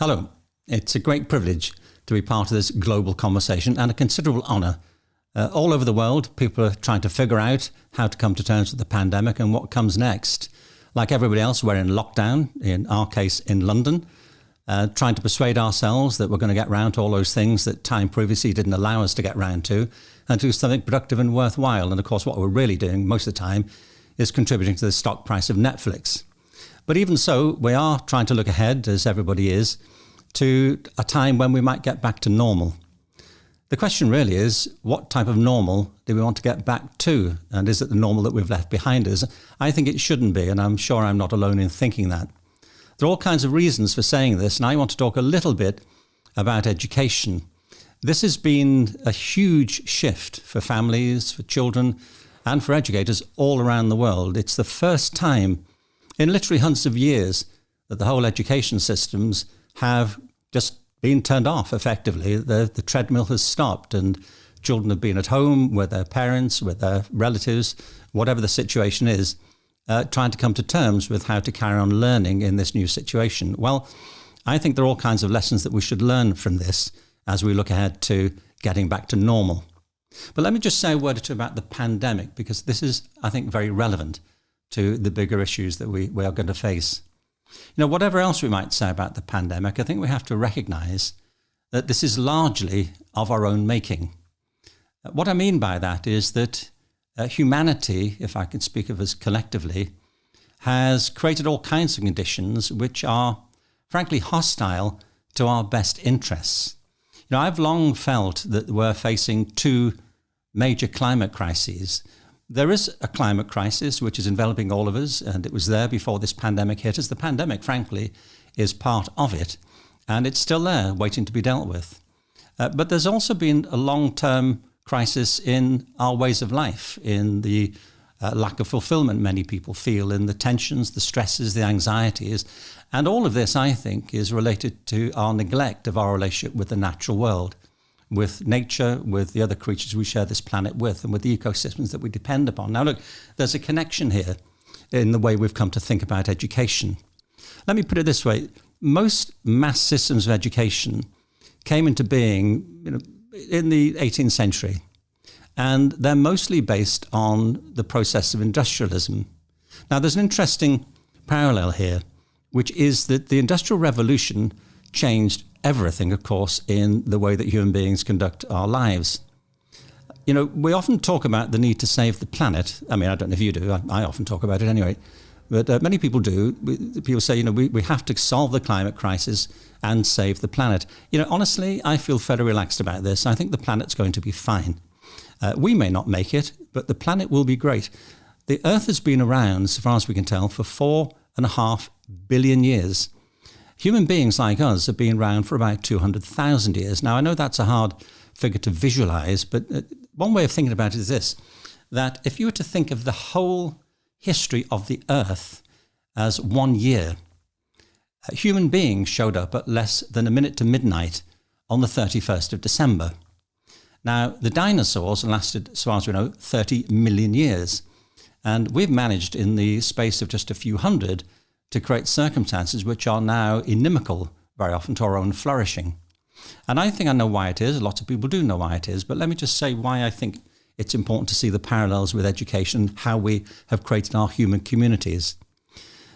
Hello. It's a great privilege to be part of this global conversation and a considerable honour. All over the world, people are trying to figure out how to come to terms with the pandemic and what comes next. Like everybody else, we're in lockdown, in our case in London, trying to persuade ourselves that we're going to get round to all those things that time previously didn't allow us to get round to and do something productive and worthwhile. And of course, what we're really doing most of the time is contributing to the stock price of Netflix. But even so, we are trying to look ahead, as everybody is, to a time when we might get back to normal. The question really is, what type of normal do we want to get back to? And is it the normal that we've left behind us? I think it shouldn't be, and I'm sure I'm not alone in thinking that. There are all kinds of reasons for saying this, and I want to talk a little bit about education. This has been a huge shift for families, for children, and for educators all around the world. It's the first time in literally hundreds of years that the whole education systems have just been turned off effectively. The treadmill has stopped and children have been at home with their parents, with their relatives, whatever the situation is, trying to come to terms with how to carry on learning in this new situation. Well, I think there are all kinds of lessons that we should learn from this as we look ahead to getting back to normal. But let me just say a word or two about the pandemic, because this is, I think, very relevant to the bigger issues that we are going to face. You know, whatever else we might say about the pandemic, I think we have to recognise that this is largely of our own making. What I mean by that is that humanity, if I can speak of us collectively, has created all kinds of conditions which are, frankly, hostile to our best interests. You know, I've long felt that we're facing two major climate crises. There is a climate crisis which is enveloping all of us, and it was there before this pandemic hit us. The pandemic, frankly, is part of it, and it's still there waiting to be dealt with. But there's also been a long-term crisis in our ways of life, in the lack of fulfillment many people feel, in the tensions, the stresses, the anxieties. And all of this, I think, is related to our neglect of our relationship with the natural world, with nature, with the other creatures we share this planet with, and with the ecosystems that we depend upon. Now, look, there's a connection here in the way we've come to think about education. Let me put it this way. Most mass systems of education came into being, in the 18th century, and they're mostly based on the process of industrialism. Now, there's an interesting parallel here, which is that the Industrial Revolution changed everything, of course, in the way that human beings conduct our lives. You know, we often talk about the need to save the planet. I mean, I don't know if you do. I often talk about it anyway. But many people do. People say, we have to solve the climate crisis and save the planet. Honestly, I feel fairly relaxed about this. I think the planet's going to be fine. We may not make it, but the planet will be great. The Earth has been around, so far as we can tell, for 4.5 billion years. Human beings like us have been around for about 200,000 years. Now, I know that's a hard figure to visualize, but one way of thinking about it is this, that if you were to think of the whole history of the Earth as 1 year, human beings showed up at less than a minute to midnight on the 31st of December. Now, the dinosaurs lasted, as far as we know, 30 million years. And we've managed in the space of just a few hundred to create circumstances which are now inimical very often to our own flourishing. And I think I know why it is. Lots of people do know why it is. But let me just say why I think it's important to see the parallels with education, how we have created our human communities.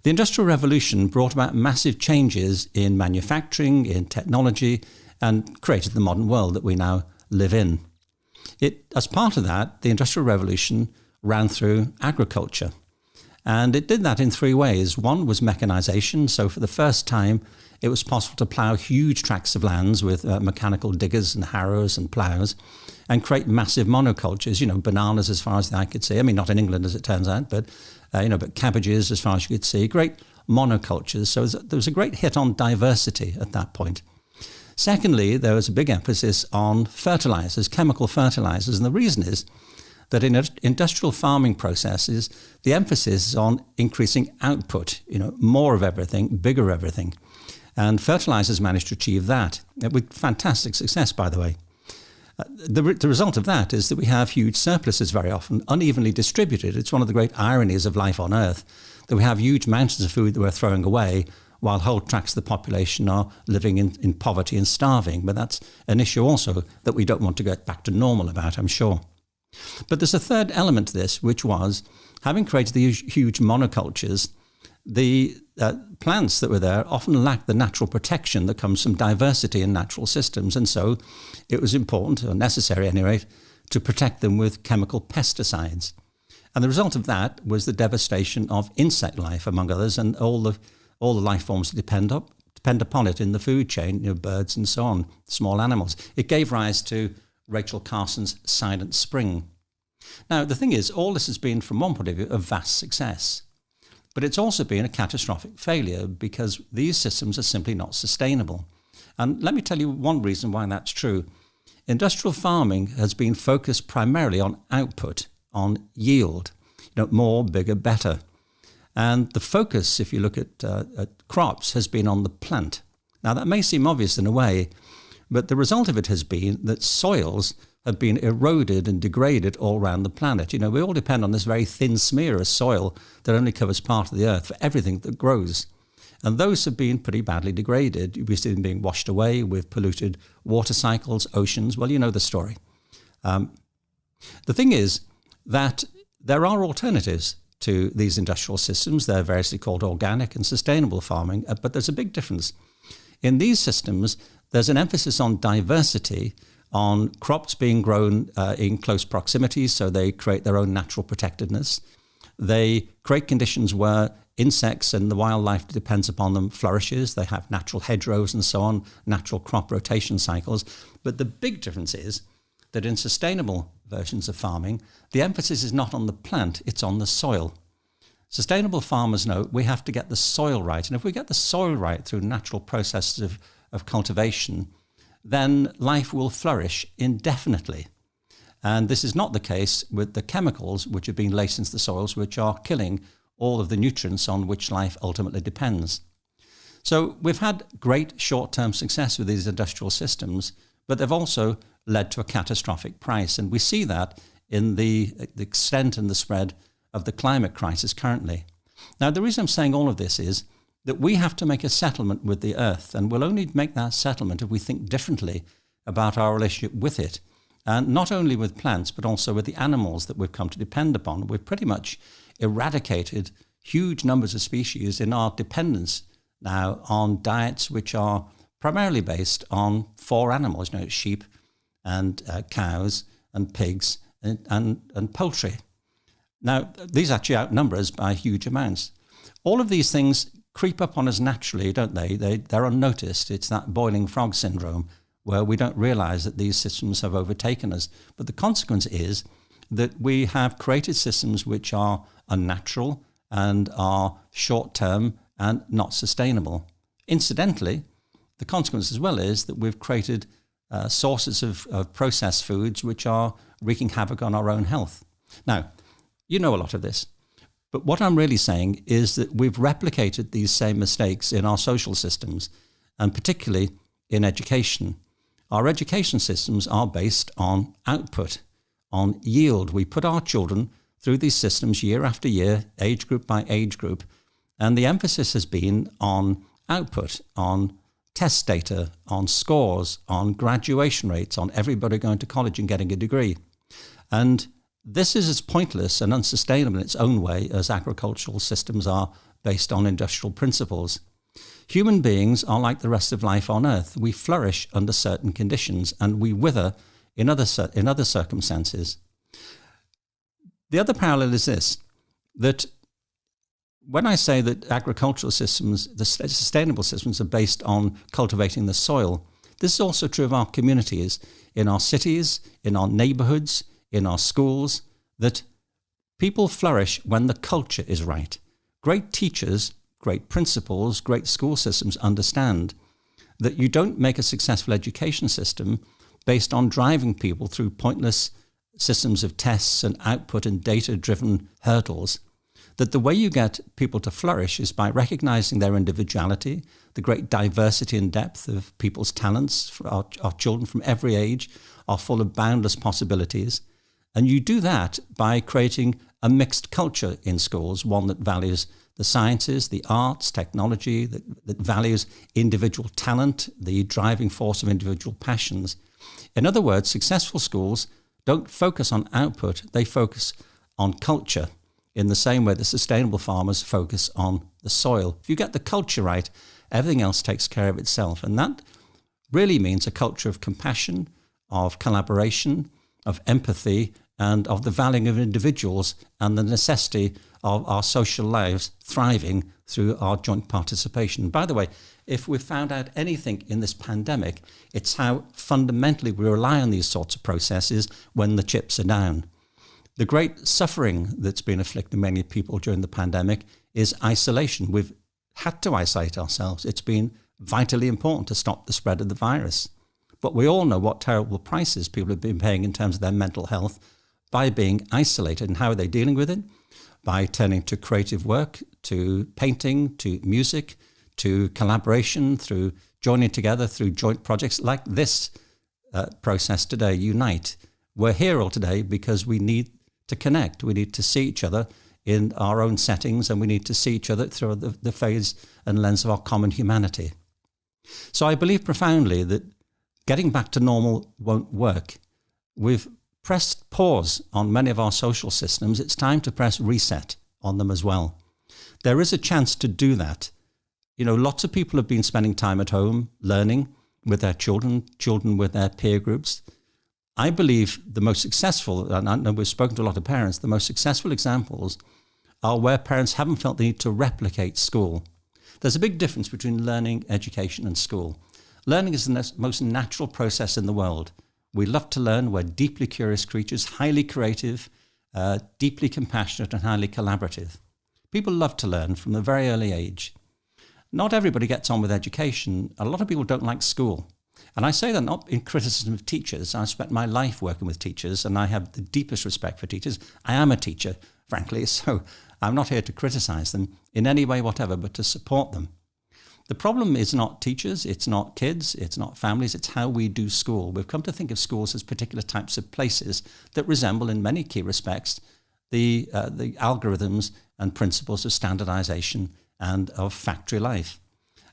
The Industrial Revolution brought about massive changes in manufacturing, in technology, and created the modern world that we now live in. As part of that, the Industrial Revolution ran through agriculture. And it did that in three ways. One was mechanization. So for the first time, it was possible to plough huge tracts of lands with mechanical diggers and harrows and ploughs and create massive monocultures, bananas as far as the eye could see. I mean, not in England as it turns out, but cabbages as far as you could see, great monocultures. So there was a great hit on diversity at that point. Secondly, there was a big emphasis on fertilizers, chemical fertilizers. And the reason is that in industrial farming processes, the emphasis is on increasing output, more of everything, bigger everything. And fertilizers managed to achieve that with fantastic success, by the way. The result of that is that we have huge surpluses very often, unevenly distributed. It's one of the great ironies of life on Earth, that we have huge mountains of food that we're throwing away, while whole tracts of the population are living in poverty and starving. But that's an issue also that we don't want to get back to normal about, I'm sure. But there's a third element to this, which was, having created these huge monocultures, the plants that were there often lacked the natural protection that comes from diversity in natural systems. And so it was important, or necessary at any rate, to protect them with chemical pesticides. And the result of that was the devastation of insect life, among others, and all the life forms that depend upon it in the food chain, birds and so on, small animals. It gave rise to Rachel Carson's Silent Spring. Now, the thing is, all this has been, from one point of view, a vast success. But it's also been a catastrophic failure because these systems are simply not sustainable. And let me tell you one reason why that's true. Industrial farming has been focused primarily on output, on yield, more, bigger, better. And the focus, if you look at crops, has been on the plant. Now, that may seem obvious in a way, but the result of it has been that soils have been eroded and degraded all around the planet. We all depend on this very thin smear of soil that only covers part of the earth for everything that grows. And those have been pretty badly degraded. We've seen them being washed away with polluted water cycles, oceans. Well, you know the story. The thing is that there are alternatives to these industrial systems. They're variously called organic and sustainable farming, but there's a big difference. In these systems, there's an emphasis on diversity, on crops being grown in close proximity, so they create their own natural protectedness. They create conditions where insects and the wildlife that depends upon them flourishes. They have natural hedgerows and so on, natural crop rotation cycles. But the big difference is that in sustainable versions of farming, the emphasis is not on the plant, it's on the soil. Sustainable farmers know we have to get the soil right. And if we get the soil right through natural processes of cultivation, then life will flourish indefinitely. And this is not the case with the chemicals which have been laced into the soils, which are killing all of the nutrients on which life ultimately depends. So we've had great short-term success with these industrial systems, but they've also led to a catastrophic price. And we see that in the extent and the spread of the climate crisis currently. Now, the reason I'm saying all of this is that we have to make a settlement with the earth, and we'll only make that settlement if we think differently about our relationship with it, and not only with plants, but also with the animals that we've come to depend upon. We've pretty much eradicated huge numbers of species in our dependence now on diets which are primarily based on 4 animals, sheep and cows and pigs and poultry. Now, these actually outnumber us by huge amounts. All of these things creep up on us naturally, don't they? They're unnoticed. It's that boiling frog syndrome where we don't realize that these systems have overtaken us. But the consequence is that we have created systems which are unnatural and are short-term and not sustainable. Incidentally, the consequence as well is that we've created sources of processed foods which are wreaking havoc on our own health. Now, you know a lot of this, but what I'm really saying is that we've replicated these same mistakes in our social systems, and particularly in education. Our education systems are based on output, on yield. We put our children through these systems year after year, age group by age group, and the emphasis has been on output, on test data, on scores, on graduation rates, on everybody going to college and getting a degree. And this is as pointless and unsustainable in its own way as agricultural systems are based on industrial principles. Human beings are like the rest of life on Earth. We flourish under certain conditions and we wither in other circumstances. The other parallel is this, that when I say that agricultural systems, the sustainable systems, are based on cultivating the soil, this is also true of our communities, in our cities, in our neighborhoods, in our schools, that people flourish when the culture is right. Great teachers, great principals, great school systems understand that you don't make a successful education system based on driving people through pointless systems of tests and output and data-driven hurdles, that the way you get people to flourish is by recognizing their individuality, the great diversity and depth of people's talents. Our children from every age are full of boundless possibilities. And you do that by creating a mixed culture in schools, one that values the sciences, the arts, technology, that values individual talent, the driving force of individual passions. In other words, successful schools don't focus on output, they focus on culture in the same way that sustainable farmers focus on the soil. If you get the culture right, everything else takes care of itself. And that really means a culture of compassion, of collaboration, of empathy, and of the valuing of individuals and the necessity of our social lives thriving through our joint participation. By the way, if we've found out anything in this pandemic, it's how fundamentally we rely on these sorts of processes when the chips are down. The great suffering that's been afflicting many people during the pandemic is isolation. We've had to isolate ourselves. It's been vitally important to stop the spread of the virus. But we all know what terrible prices people have been paying in terms of their mental health by being isolated. And how are they dealing with it? By turning to creative work, to painting, to music, to collaboration, through joining together, through joint projects like this process today, Unite. We're here all today because we need to connect. We need to see each other in our own settings, and we need to see each other through the phase and lens of our common humanity. So I believe profoundly that getting back to normal won't work. We've pressed pause on many of our social systems. It's time to press reset on them as well. There is a chance to do that. You know, lots of people have been spending time at home, learning with their children with their peer groups. I believe the most successful, and I know we've spoken to a lot of parents, the most successful examples are where parents haven't felt the need to replicate school. There's a big difference between learning, education, and school. Learning is the most natural process in the world. We love to learn. We're deeply curious creatures, highly creative, deeply compassionate, and highly collaborative. People love to learn from a very early age. Not everybody gets on with education. A lot of people don't like school. And I say that not in criticism of teachers. I've spent my life working with teachers, and I have the deepest respect for teachers. I am a teacher, frankly, so I'm not here to criticize them in any way whatever, but to support them. The problem is not teachers, it's not kids, it's not families, it's how we do school. We've come to think of schools as particular types of places that resemble in many key respects the algorithms and principles of standardization and of factory life.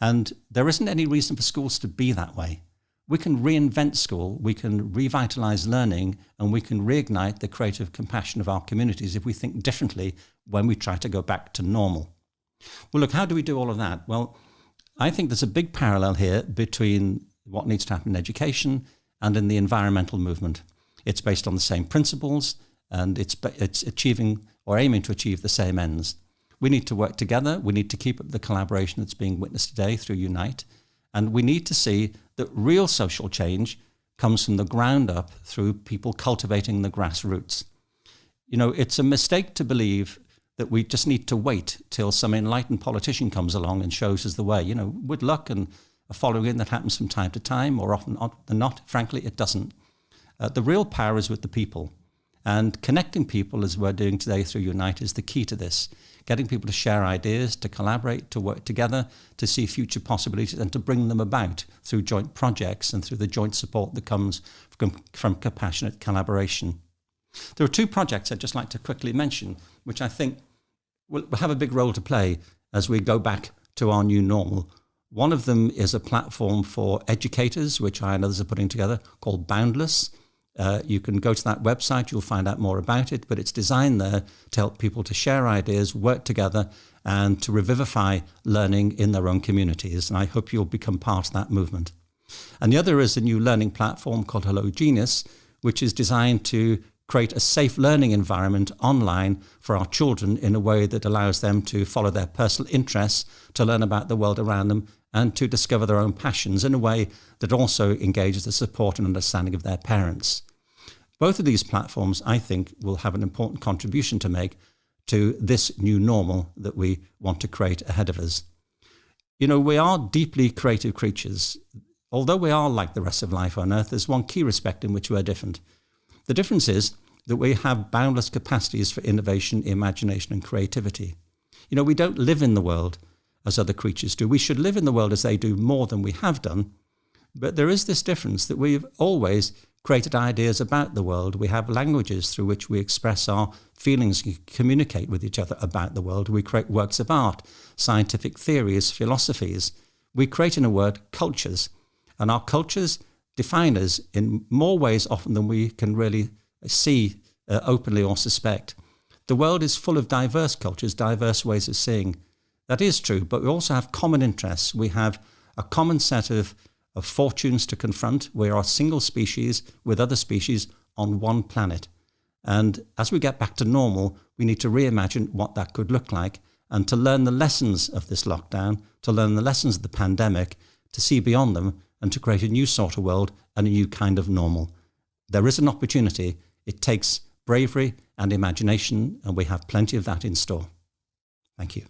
And there isn't any reason for schools to be that way. We can reinvent school, we can revitalize learning, and we can reignite the creative compassion of our communities if we think differently when we try to go back to normal. Well, look, how do we do all of that? Well, I think there's a big parallel here between what needs to happen in education and in the environmental movement. It's based on the same principles, and it's achieving or aiming to achieve the same ends. We need to work together. We need to keep up the collaboration that's being witnessed today through Unite. And we need to see that real social change comes from the ground up through people cultivating the grassroots. You know, it's a mistake to believe that we just need to wait till some enlightened politician comes along and shows us the way. You know, with luck and a following in that happens from time to time, more often than not, frankly, it doesn't. The real power is with the people. And connecting people, as we're doing today through Unite, is the key to this. Getting people to share ideas, to collaborate, to work together, to see future possibilities, and to bring them about through joint projects and through the joint support that comes from compassionate collaboration. There are two projects I'd just like to quickly mention, which I think will have a big role to play as we go back to our new normal. One of them is a platform for educators, which I and others are putting together, called Boundless. You can go to that website, you'll find out more about it, but it's designed there to help people to share ideas, work together, and to revivify learning in their own communities. And I hope you'll become part of that movement. And the other is a new learning platform called Hello Genius, which is designed to create a safe learning environment online for our children in a way that allows them to follow their personal interests, to learn about the world around them, and to discover their own passions in a way that also engages the support and understanding of their parents. Both of these platforms, I think, will have an important contribution to make to this new normal that we want to create ahead of us. You know, we are deeply creative creatures. Although we are like the rest of life on Earth, there's one key respect in which we're different. The difference is that we have boundless capacities for innovation, imagination, and creativity. You know, we don't live in the world as other creatures do. We should live in the world as they do more than we have done. But there is this difference that we've always created ideas about the world. We have languages through which we express our feelings, communicate with each other about the world. We create works of art, scientific theories, philosophies. We create, in a word, cultures. And our cultures define us in more ways often than we can really see openly or suspect. The world is full of diverse cultures, diverse ways of seeing. That is true, but we also have common interests. We have a common set of fortunes to confront. We are a single species with other species on one planet. And as we get back to normal, we need to reimagine what that could look like and to learn the lessons of this lockdown, to learn the lessons of the pandemic, to see beyond them and to create a new sort of world and a new kind of normal. There is an opportunity. It takes bravery and imagination, and we have plenty of that in store. Thank you.